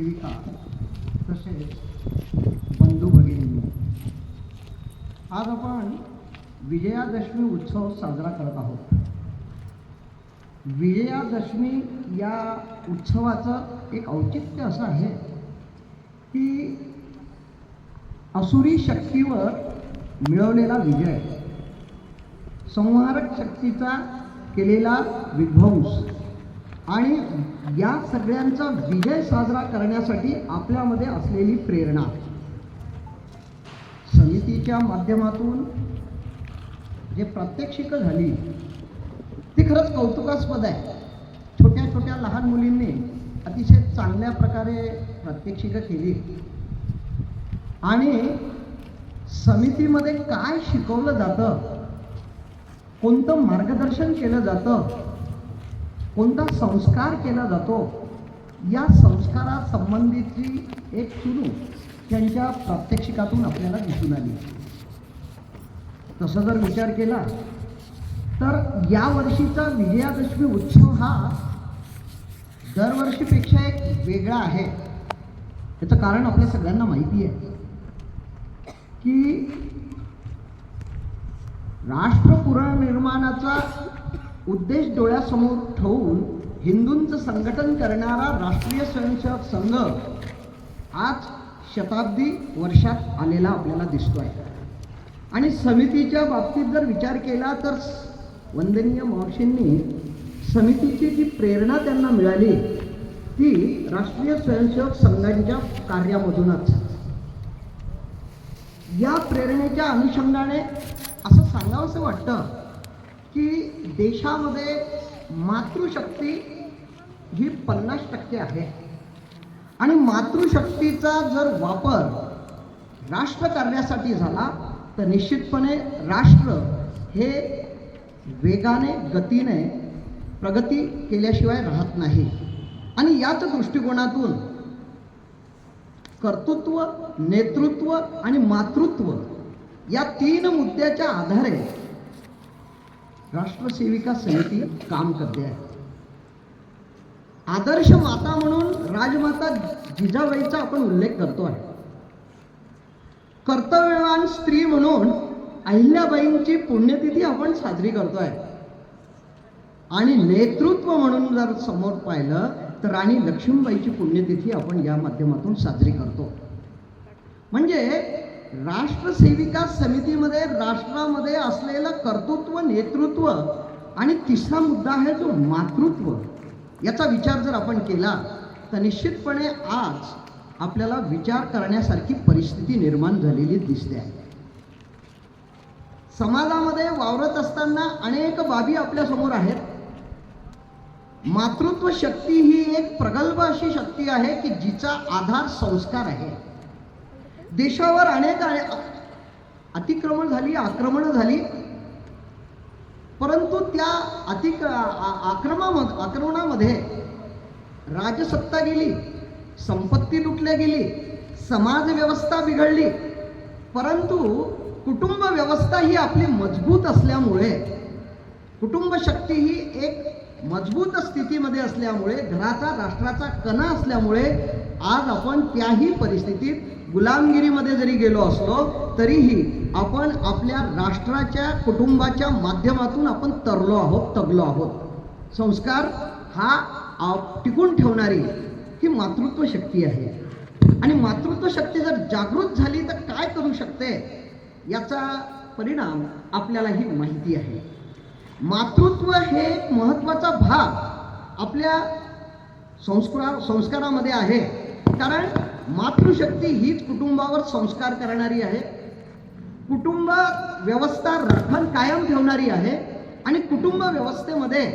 सेविका तसेच बंधू भगिनी, आज आपण विजयादशमी उत्सव साजरा करत आहोत. विजयादशमी या उत्सवाचं एक औचित्य असं आहे की असुरी शक्तीवर मिळवलेला विजय, संहारक शक्तीचा केलेला विध्वंस आणि या सगळ्यांचा विजय साजरा करण्यासाठी आपल्यामध्ये असलेली प्रेरणा, समितीच्या माध्यमातून जे प्रात्यक्षिकं झाली ती खरंच कौतुकास्पद आहे. छोट्या छोट्या लहान मुलींनी अतिशय चांगल्या प्रकारे प्रात्यक्षिकं केली आणि समितीमध्ये काय शिकवलं जातं, कोणतं मार्गदर्शन केलं जातं, कोणता संस्कार केला जातो, या संस्कारासंबंधीची एक चुनू त्यांच्या प्रात्यक्षिकातून आपल्याला दिसून आली. तसं जर विचार केला तर यावर्षीचा विजयादशमी उत्सव हा दरवर्षीपेक्षा एक वेगळा आहे. याचं कारण आपल्या सगळ्यांना माहिती आहे की राष्ट्र पुनर्निर्माणाचा उद्देश डोळ्यासमोर ठेवून हिंदूंचं संघटन करणारा राष्ट्रीय स्वयंसेवक संघ आज शताब्दी वर्षात आलेला आपल्याला दिसतोय. आणि समितीच्या बाबतीत जर विचार केला तर वंदनीय मावशींनी समितीची जी प्रेरणा त्यांना मिळाली ती राष्ट्रीय स्वयंसेवक संघाच्या कार्यामधूनच. या प्रेरणेच्या अनुषंगाने असं सांगावंसं वाटतं की देशामध्ये मातृशक्ती ही 50% आहे आणि मातृशक्तीचा जर वापर राष्ट्रकार्यासाठी झाला तर निश्चितपणे राष्ट्र हे वेगाने गतीने प्रगती केल्याशिवाय राहत नाही. आणि याच दृष्टिकोनातून कर्तृत्व, नेतृत्व आणि मातृत्व या 3 मुद्द्याच्या आधारे राष्ट्रसेविका समिती काम करते आहे. आदर्श माता म्हणून राजमाता जिजाबाईचा आपण उल्लेख करतो आहे. कर्तव्यवान स्त्री म्हणून अहिल्याबाईंची पुण्यतिथी आपण साजरी करतोय. आणि नेतृत्व म्हणून जर समोर पाहिलं तर राणी लक्ष्मीबाईची पुण्यतिथी आपण या माध्यमातून साजरी करतो. म्हणजे राष्ट्रसेविका समितीमध्ये राष्ट्रामध्ये असलेलं कर्तृत्व, नेतृत्व आणि तिसरा मुद्दा आहे जो मातृत्व, याचा विचार जर आपण केला तर निश्चितपणे आज आपल्याला विचार करण्यासारखी परिस्थिती निर्माण झालेली दिसते आहे. समाजामध्ये वावरत असताना अनेक बाबी आपल्या समोर आहेत. मातृत्व शक्ती ही एक प्रगल्भ अशी शक्ती आहे की जिचा आधार संस्कार आहे. देशावर अनेक अतिक्रमण झाली, आक्रमणं झाली, परंतु त्या आक्रमणामध्ये राजसत्ता गेली, संपत्ती लुटल्या गेली, समाज व्यवस्था बिघडली, परंतु कुटुंब व्यवस्था ही आपली मजबूत असल्यामुळे, कुटुंब शक्ती ही एक मजबूत स्थितीमध्ये असल्यामुळे, घराचा राष्ट्राचा कणा असल्यामुळे आज आपण त्याही परिस्थितीत गुलामगिरीमध्ये जरी गेलो असलो तरीही आपण आपल्या राष्ट्राच्या, कुटुंबाच्या माध्यमातून आपण तरलो आहोत, तगलो आहोत. संस्कार हा टिकून ठेवणारी ही मातृत्व शक्ती आहे. आणि मातृत्व शक्ती जर जागृत झाली तर काय करू शकते याचा परिणाम आपल्यालाही माहिती आहे. मातृत्व हे एक महत्त्वाचा भाग आपल्या संस्कारामध्ये आहे. कारण मातृशक्ती हीच कुटुंबावर संस्कार करणारी आहे, कुटुंब व्यवस्था राखण कायम ठेवणारी आहे आणि कुटुंब व्यवस्थेमध्ये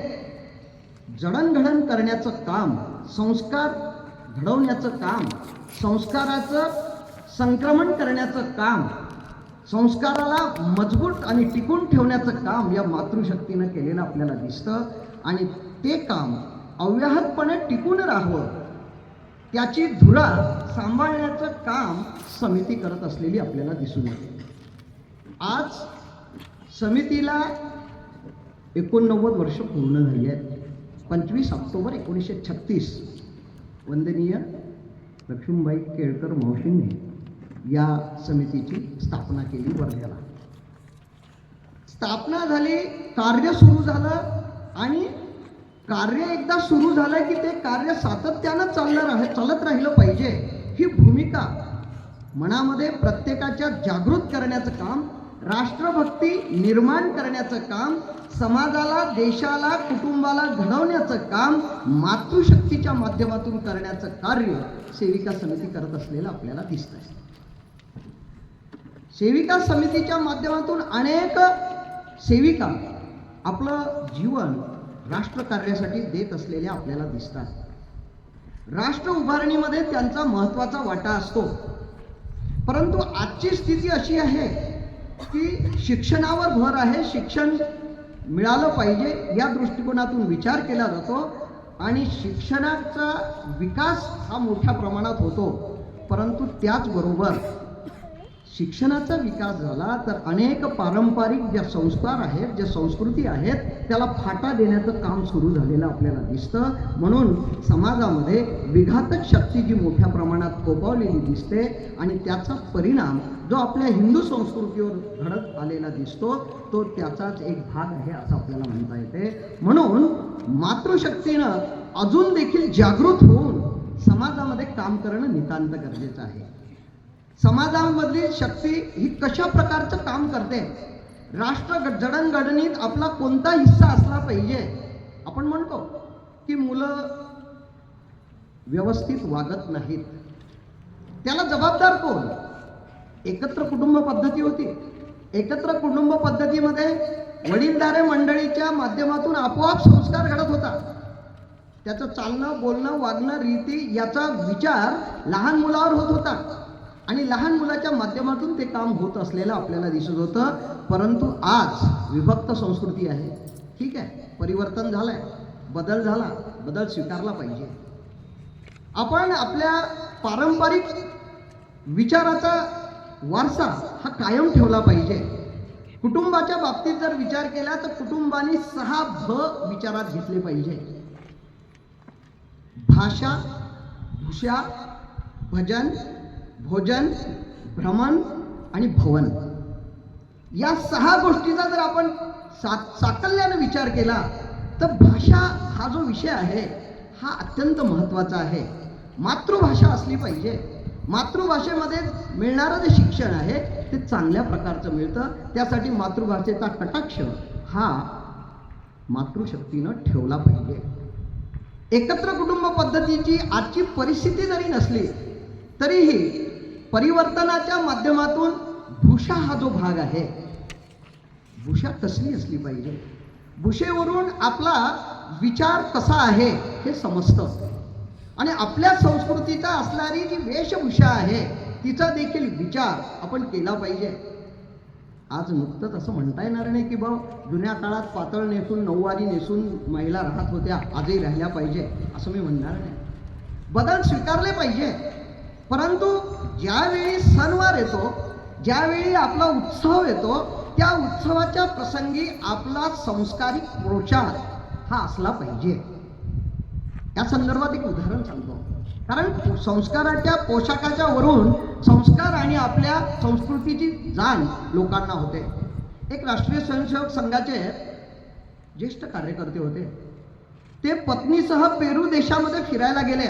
जडणघडण करण्याचं काम, संस्कार घडवण्याचं काम, संस्काराचं संक्रमण करण्याचं काम, संस्काराला मजबूत आणि टिकून ठेवण्याचं काम या मातृशक्तीनं केलेलं आपल्याला दिसतं. आणि ते काम अव्याहतपणे टिकून राहावं, त्याची धुरा सांभाळण्याचं काम समिती करत असलेली आपल्याला दिसून येते. आज समितीला 89 वर्ष पूर्ण झाली आहेत. 25 ऑक्टोबर 1936 वंदनीय लक्ष्मीबाई केळकर मावशींनी या समितीची स्थापना केली वर्ध्याला. स्थापना झाली, कार्य सुरू झालं आणि कार्य एकदा सुरू झालं की ते कार्य सातत्यानं चालत राहिलं पाहिजे. ही भूमिका मनामध्ये प्रत्येकाच्या जागृत करण्याचं काम, राष्ट्रभक्ती निर्माण करण्याचं काम, समाजाला, देशाला, कुटुंबाला घडवण्याचं काम मातृशक्तीच्या माध्यमातून करण्याचं कार्य सेविका समिती करत असलेलं आपल्याला दिसतंय. सेविका समितीच्या माध्यमातून अनेक सेविका आपलं जीवन राष्ट्रकार्यासाठी देत असलेल्या आपल्याला दिसतात. राष्ट्र उभारणीमध्ये त्यांचा महत्त्वाचा वाटा असतो. परंतु आजची स्थिती अशी आहे की शिक्षणावर भर आहे, शिक्षण मिळालं पाहिजे या दृष्टिकोनातून विचार केला जातो आणि शिक्षणाचा विकास हा मोठ्या प्रमाणात होतो. परंतु त्याचबरोबर शिक्षणाचा विकास झाला तर अनेक पारंपरिक ज्या संस्कार आहेत, ज्या संस्कृती आहेत, त्याला फाटा देण्याचं काम सुरू झालेलं आपल्याला दिसतं. म्हणून समाजामध्ये विघातक शक्ती जी मोठ्या प्रमाणात फोफावलेली दिसते आणि त्याचा परिणाम जो आपल्या हिंदू संस्कृतीवर घडत आलेला दिसतो तो त्याचाच एक भाग आहे असं आपल्याला म्हणता येते. म्हणून मातृशक्तीनं अजून देखील जागृत होऊन समाजामध्ये काम करणं नितांत गरजेचं आहे. समाजामधली शक्ती ही कशा प्रकारचं काम करते, राष्ट्र जडणघडणीत आपला कोणता हिस्सा असला पाहिजे. आपण म्हणतो की मुलं व्यवस्थित वागत नाहीत, त्याला जबाबदार कोण? एकत्र कुटुंब पद्धती होती. एकत्र कुटुंब पद्धतीमध्ये वडीलधारे मंडळीच्या माध्यमातून आपोआप संस्कार घडत होता. त्याचं चालणं, बोलणं, वागणं, रीती याचा विचार लहान मुलावर होत होता आणि लहान मुलाच्या माध्यमातून ते काम होत असलेलं आपल्याला दिसत होतं. परंतु आज विभक्त संस्कृती आहे. ठीक आहे, परिवर्तन झालंय, बदल झाला, बदल स्वीकारला पाहिजे. आपण आपल्या पारंपरिक विचाराचा वारसा हा कायम ठेवला पाहिजे. कुटुंबाच्या बाबतीत जर विचार केला तर कुटुंबाने 6 भ विचारात घेतले पाहिजे. भाषा, भूषा, भजन, भोजन, भ्रमण आणि भवन. या 6 गोष्टीचा जर आपण साकल्याने विचार केला तर भाषा हा जो विषय आहे हा अत्यंत महत्त्वाचा आहे. मातृभाषा असली पाहिजे. मातृभाषेमध्ये मिळणारं जे शिक्षण आहे ते चांगल्या प्रकारचं मिळतं. त्यासाठी मातृभाषेचा कटाक्ष हा मातृशक्तीनं ठेवला पाहिजे. एकत्र कुटुंब पद्धतीची आजची परिस्थिती जरी नसली तरीही परिवर्तनाच्या माध्यमातून भूषा हा जो भाग आहे, भूषा कसली असली पाहिजे, भूषेवरून आपला विचार कसा आहे हे समजतं आणि आपल्या संस्कृतीचा असणारी जी वेशभूषा आहे तिचा देखील विचार आपण केला पाहिजे. आज नुकतंच असं म्हणता येणार नाही की भाऊ जुन्या काळात पातळ नेसून, नऊवारी नेसून महिला राहत होत्या, आजही राहिल्या पाहिजे असं मी म्हणणार नाही. बदल स्वीकारले पाहिजे. परंतु ज्यावेळी सणवार येतो, ज्यावेळी आपला उत्सव येतो, त्या उत्सवाच्या प्रसंगी आपला संस्कारिक पोशाख हा असला पाहिजे. या संदर्भात एक उदाहरण सांगतो. कारण संस्काराच्या पोशाखाच्या वरून संस्कार आणि आपल्या संस्कृतीची जाण लोकांना होते. एक राष्ट्रीय स्वयंसेवक संघाचे ज्येष्ठ कार्यकर्ते होते. ते पत्नीसह पेरू देशामध्ये फिरायला गेले.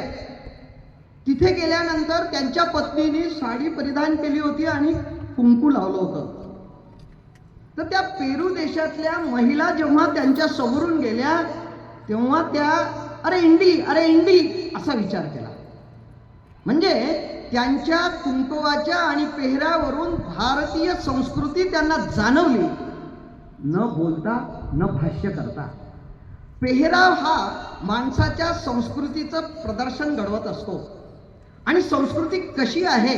तिथे गेल्यानंतर त्यांच्या पत्नीने साडी परिधान केली होती आणि कुंकू लावलं होतं. तर त्या पेरू देशातल्या महिला जेव्हा त्यांच्या समोरून गेल्या तेव्हा त्या अरे इंडी असा विचार केला. म्हणजे त्यांच्या कुंकवाच्या आणि पेहरावरून भारतीय संस्कृती त्यांना जाणवली, न बोलता न भाष्य करता. पेहराव हा माणसाच्या संस्कृतीचं प्रदर्शन घडवत असतो आणि संस्कृती कशी आहे,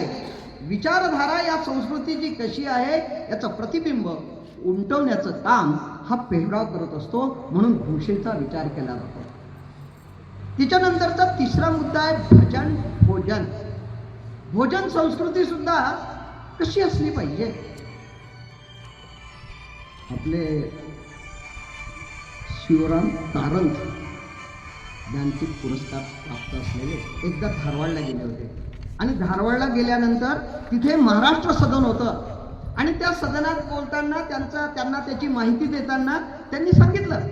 विचारधारा या संस्कृतीची कशी आहे याचं प्रतिबिंब उमटवण्याचं काम हा पेहराव करत असतो. म्हणून भूषेचा विचार केला जातो. त्याच्यानंतरचा तिसरा मुद्दा आहे भजन, भोजन. भोजन संस्कृती सुद्धा कशी असली पाहिजे. आपले शिवराम कारंत ज्ञानपीठ पुरस्कार प्राप्त असलेले एकदा धारवाडला गेले होते. आणि धारवाडला गेल्यानंतर तिथे महाराष्ट्र सदन होतं आणि त्या सदनात बोलताना त्यांना त्याची माहिती देताना त्यांनी सांगितलं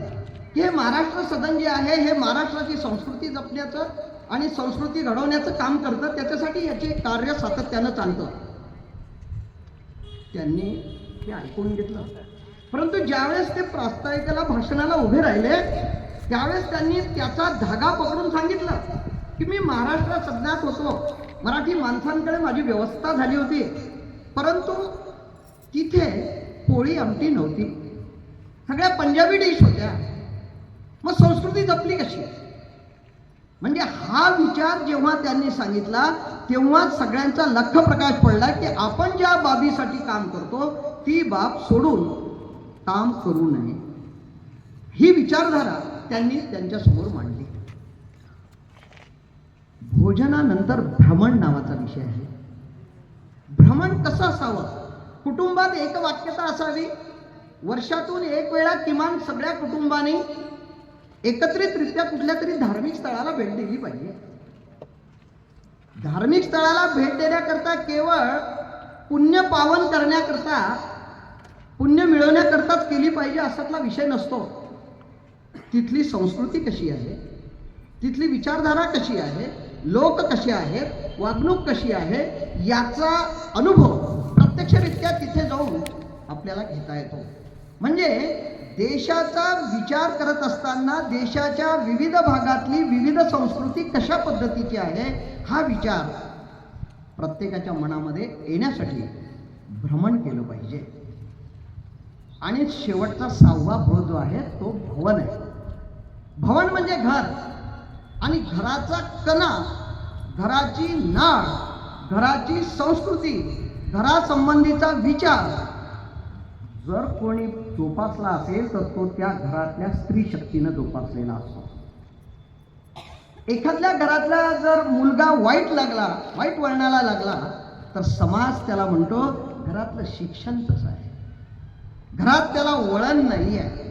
की हे महाराष्ट्र सदन जे आहे हे महाराष्ट्राची संस्कृती जपण्याचं आणि संस्कृती घडवण्याचं काम करतं, त्याच्यासाठी याचे कार्य सातत्यानं चालतं. त्यांनी ते ऐकून घेतलं, परंतु ज्यावेळेस ते प्रास्ताविकाला भाषणाला उभे राहिले त्यावेळेस त्यांनी त्याचा धागा पकडून सांगितलं की मी महाराष्ट्र सदनात होतो, मराठी माणसांकडे माझी व्यवस्था झाली होती, परंतु तिथे पोळी आमटी नव्हती, सगळ्या पंजाबी डिश होत्या, मग संस्कृती जपली कशी? म्हणजे हा विचार जेव्हा त्यांनी सांगितला तेव्हा सगळ्यांचा लख प्रकाश पडला की आपण ज्या बाबीसाठी काम करतो ती बाब सोडून काम करू नये. ही विचारधारा त्यांनी त्यांच्या समोर मांडली. भोजनानंतर भ्रमण नावाचा विषय आहे. भ्रमण कसं असावं? कुटुंबात एक वाक्यता असावी, वर्षातून एक वेळा किमान सगळ्या कुटुंबाने एकत्रितरित्या कुठल्या तरी धार्मिक स्थळाला भेट दिली पाहिजे. धार्मिक स्थळाला भेट देण्याकरता केवळ पुण्य पावन करण्याकरता, पुण्य मिळवण्याकरताच केली पाहिजे असातला विषय नसतो. तिथली संस्कृती कशी आहे, तिथली विचारधारा कशी आहे, लोक कसे आहेत, वागणूक कशी आहे, याचा अनुभव प्रत्यक्षरित्या तिथे जाऊन आपल्याला घेता येतो. म्हणजे देशाचा विचार करत असताना देशाच्या विविध भागातली विविध संस्कृती कशा पद्धतीची आहे हा विचार प्रत्येकाच्या मनामध्ये येण्यासाठी भ्रमण केलं पाहिजे. आणि शेवटचा 6वा भ जो आहे तो भवन आहे. भवन म्हणजे घर, आणि घराचा कणा, घराची नाळ, घराची संस्कृती, घरासंबंधीचा विचार जर कोणी जोपासला असेल तर तो त्या घरातल्या स्त्री शक्तीनं जोपासलेला असतो. एखाद्या घरातला जर मुलगा वाईट वळणाला लागला तर समाज त्याला म्हणतो घरातलं शिक्षण कसं आहे, घरात त्याला वळण नाही आहे.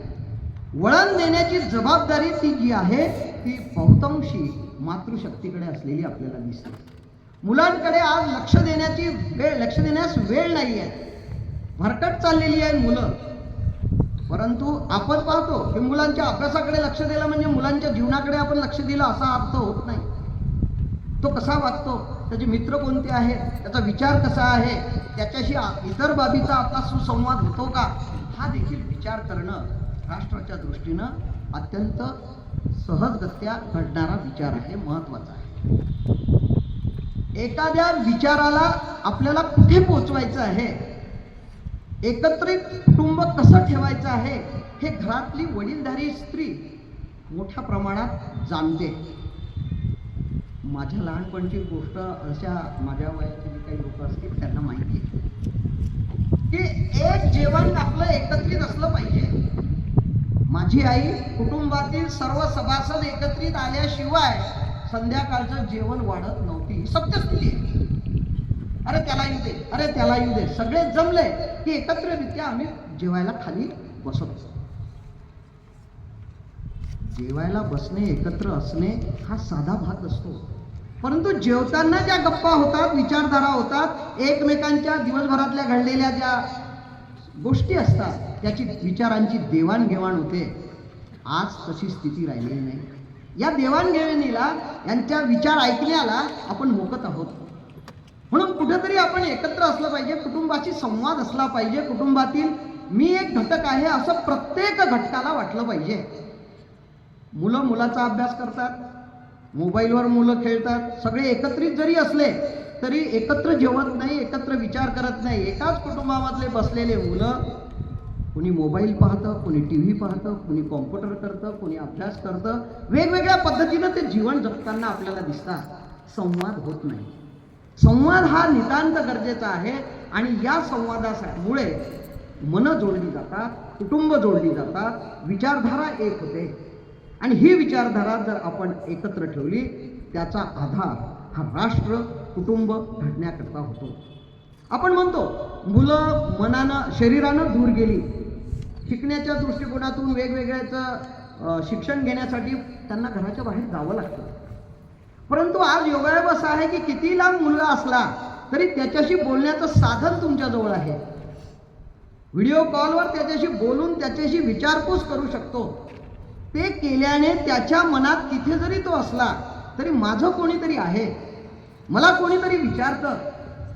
वळण देण्याची जबाबदारी ती जी आहे ती बहुतांशी मातृशक्तीकडे असलेली आपल्याला दिसते. मुलांकडे आज लक्ष देण्यास वेळ नाही आहे, भरकट चाललेली आहे मुलं. परंतु आपण पाहतो की मुलांच्या अभ्यासाकडे लक्ष दिलं म्हणजे मुलांच्या जीवनाकडे आपण लक्ष दिलं असा अर्थ होत नाही. तो कसा वागतो, त्याचे मित्र कोणते आहेत, त्याचा विचार कसा आहे, त्याच्याशी इतर बाबीचा आपला सुसंवाद होतो का, हा देखील विचार करणं राष्ट्राच्या दृष्टीनं अत्यंत सहजगत्या घडणारा विचार आहे, महत्वाचा आहे. एखाद्या विचाराला आपल्याला कुठे पोचवायचं आहे, एकत्रित कुटुंब कसं ठेवायचं आहे हे घरातली वडीलधारी स्त्री मोठ्या प्रमाणात जाणते. माझ्या लहानपणची गोष्ट, अशा माझ्या वयाची जी काही लोक असतील त्यांना माहिती आहे की एक जेवण आपलं एकत्रित असलं पाहिजे. माझी आई कुटुंबातील सर्व सभासद एकत्रित आल्याशिवाय संध्याकाळचं जेवण वाढत नव्हती. सत्यस्थिती आहे. अरे त्याला येऊ दे, अरे त्याला येऊ दे, सगळे जमले की एकत्ररित्या आम्ही जेवायला खाली बसतो. जेवायला बसणे, एकत्र असणे हा साधा भाग असतो, परंतु जेवताना ज्या गप्पा होतात, विचारधारा होतात, एकमेकांच्या दिवसभरातल्या घडलेल्या ज्या गोष्टी असतात त्याची विचारांची देवाणघेवाण होते. आज तशी स्थिती राहिलेली नाही. या देवाणघेवाणीला, यांच्या विचार ऐकण्याला आपण मोकत आहोत. म्हणून कुठेतरी आपण एकत्र असलं पाहिजे, कुटुंबाशी संवाद असला पाहिजे. कुटुंबातील मी एक घटक आहे असं प्रत्येक घटकाला वाटलं पाहिजे. मुलं मुलाचा अभ्यास करतात, मोबाईलवर मुलं खेळतात, सगळे एकत्रित जरी असले तरी एकत्र जेवत नाही, एकत्र विचार करत नाही. एकाच कुटुंबामधले बसलेले मुलं कोणी मोबाईल पाहतं, कोणी टीव्ही पाहतं, कोणी कॉम्प्युटर करतं, कोणी अभ्यास करतं. वेगवेगळ्या पद्धतीनं ते जीवन जगताना आपल्याला दिसतात. संवाद होत नाही. संवाद हा नितांत गरजेचा आहे. आणि या संवादामुळे मनं जोडली जातात, कुटुंब जोडली जातात, विचारधारा एक होते. आणि ही विचारधारा जर आपण एकत्र ठेवली त्याचा आधार हा राष्ट्र, कुटुंब घडण्याकरता होतो. आपण म्हणतो मुलं मनानं, शरीरानं दूर गेली. शिकण्याच्या दृष्टिकोनातून वेगवेगळ्याचं शिक्षण घेण्यासाठी त्यांना घराच्या बाहेर जावं लागतं. परंतु आज योगायोग असा आहे की किती लांब मुलगा असला तरी त्याच्याशी बोलण्याचं साधन तुमच्याजवळ आहे. व्हिडिओ कॉलवर त्याच्याशी बोलून त्याच्याशी विचारपूस करू शकतो. ते केल्याने त्याच्या मनात तिथे जरी तो असला तरी माझं कोणीतरी आहे, मला कोणीतरी विचारतं,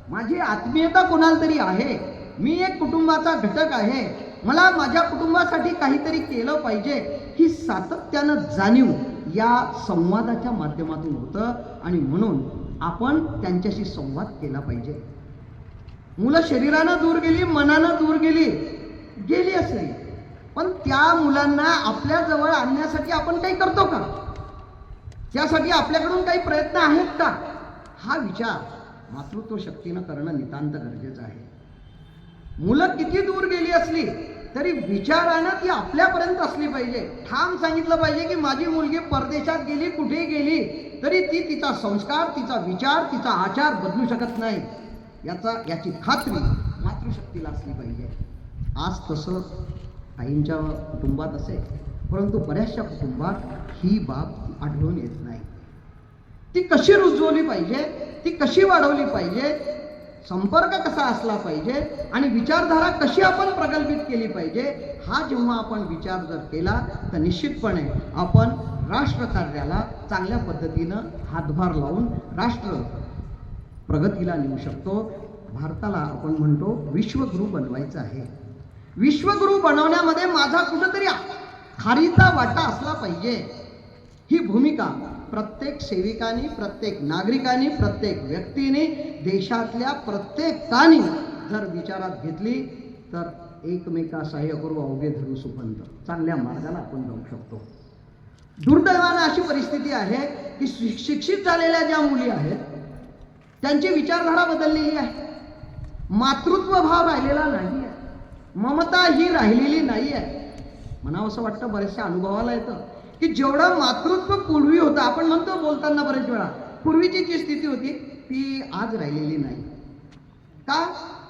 माझी आत्मीयता कोणाला तरी आहे, मी एक कुटुंबाचा घटक आहे, मला माझ्या कुटुंबासाठी काहीतरी केलं पाहिजे, ही सातत्यानं जाणीव या संवादाच्या माध्यमातून होतं. आणि म्हणून आपण त्यांच्याशी संवाद केला पाहिजे. मुलं शरीरानं दूर गेली, मनानं दूर गेली असेल, पण त्या मुलांना आपल्याजवळ आणण्यासाठी आपण काही करतो का? त्यासाठी आपल्याकडून काही प्रयत्न आहेत का? हा विचार मातृत्व शक्तीनं करणं नितांत गरजेचं आहे. मुलं किती दूर गेली असली तरी विचारानं ती आपल्यापर्यंत असली पाहिजे. ठाम सांगितलं पाहिजे की माझी मुलगी परदेशात गेली, कुठे गेली तरी ती तिचा संस्कार, तिचा विचार, तिचा आचार बदलू शकत नाही, याची खात्री मातृशक्तीला असली पाहिजे. आज तसं काहींच्या कुटुंबात असेल, परंतु बऱ्याचशा कुटुंबात ही बाब आढळून येत नाही. ती कशी रुजवली पाहिजे, ती कशी वाढवली पाहिजे, संपर्क कसा असला पाहिजे आणि विचारधारा कशी आपण प्रगल्भित केली पाहिजे, हा जेव्हा आपण विचार जर केला तर निश्चितपणे आपण राष्ट्रकार्याला चांगल्या पद्धतीनं हातभार लावून राष्ट्र प्रगतीला नेऊ शकतो. भारताला आपण म्हणतो विश्वगुरू बनवायचं आहे. विश्वगुरू बनवण्यामध्ये माझा कुठंतरी खारीचा वाटा असला पाहिजे. ही भूमिका प्रत्येक सेविकांनी, प्रत्येक नागरिकांनी, प्रत्येक व्यक्तीने, देशातल्या प्रत्येकाने जर विचारात घेतली तर एकमेका सहाय्य करू अवघे धरू सुपंत, चांगल्या मार्गाला आपण जाऊ शकतो. दुर्दैवानं अशी परिस्थिती आहे की शिक्षित झालेल्या ज्या मुली आहेत त्यांची विचारधारा बदललेली आहे. मातृत्व भाव राहिलेला नाही आहे, ममता ही राहिलेली नाही आहे. म्हणावं असं वाटतं, बऱ्याचशा अनुभवाला येतं की जेवढं मातृत्व पूर्वी होतं, आपण म्हणतो बोलताना बरेच वेळा, पूर्वीची जी स्थिती होती ती आज राहिलेली नाही. का?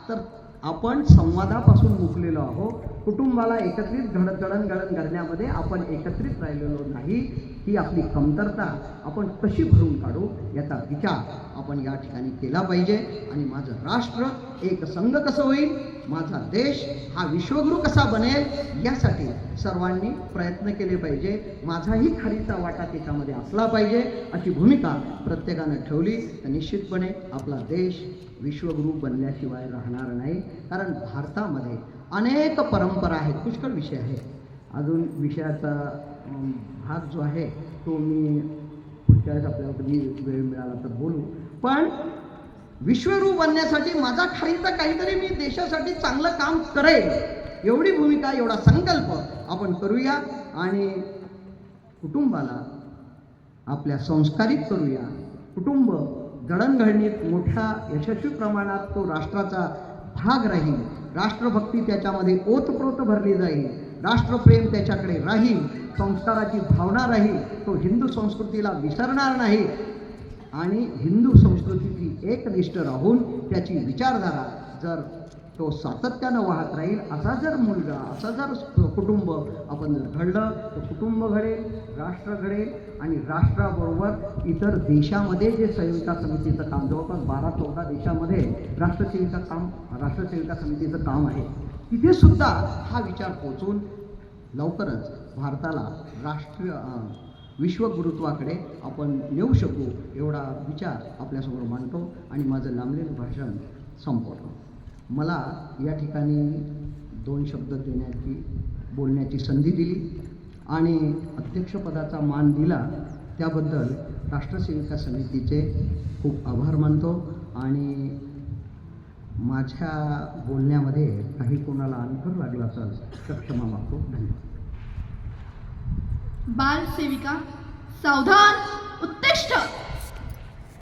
तर आपण संवादापासून मुकलेलो आहोत. कुटुंबाला एकत्रित जडणघडण करण्यामध्ये आपण एकत्रित राहिलेलो नाही. ही आपली कमतरता आपण कशी भरून काढू याचा विचार आपण या ठिकाणी केला पाहिजे. आणि माझं राष्ट्र एक संघ कसं होईल, माझा देश हा विश्वगुरू कसा बनेल, यासाठी सर्वांनी प्रयत्न केले पाहिजे. माझाही खारीचा वाटा त्याच्यामध्ये असला पाहिजे अशी भूमिका प्रत्येकानं ठेवली तर निश्चितपणे आपला देश विश्वगुरू बनल्याशिवाय राहणार नाही. कारण भारतामध्ये अनेक परंपरा आहेत, पुष्कळ विषय आहे. अजून विषयाचा भाग जो आहे तो मी पुढच्या वेळेस आपल्याला कधी वेळ मिळाला तर बोलू. पण विश्वगुरू बनण्यासाठी माझा खारीचा काहीतरी मी देशासाठी चांगलं काम करेल, एवढी भूमिका, एवढा संकल्प आपण करूया. आणि कुटुंबाला आपल्या संस्कारित करूया. कुटुंब जडणघडणीत मोठ्या यशस्वी प्रमाणात तो राष्ट्राचा भाग राहील. राष्ट्रभक्ती त्याच्यामध्ये ओतप्रोत भरली जाईल, राष्ट्रप्रेम त्याच्याकडे राहील, संस्काराची भावना राहील, तो हिंदू संस्कृतीला विसरणार नाही आणि हिंदू संस्कृतीची एकनिष्ठ राहून त्याची विचारधारा जर तो सातत्यानं वाहत राहील, असा जर मुलगा, असा जर कुटुंब आपण जर घडलं तर कुटुंब घडेल, राष्ट्र घडेल. आणि राष्ट्राबरोबर इतर देशामध्ये जे सेविका समितीचं काम, जवळपास 12-14 देशामध्ये राष्ट्रसेविका समितीचं काम आहे, तिथे सुद्धा हा विचार पोचून लवकरच भारताला विश्वगुरुत्वाकडे आपण नेऊ शकू, एवढा विचार आपल्यासमोर मांडतो आणि माझं लांबलेलं भाषण संपवतो. मला या ठिकाणी 2 शब्द बोलण्याची संधी दिली आणि अध्यक्षपदाचा मान दिला, त्याबद्दल राष्ट्रसेविका समितीचे खूप आभार मानतो. आणि माझ्या बोलण्यामध्ये काही कोणाला अनर्थ लागला असेल तर क्षमा मागतो. धन्यवाद. बाल सेविका सावधान, उत्तिष्ठ.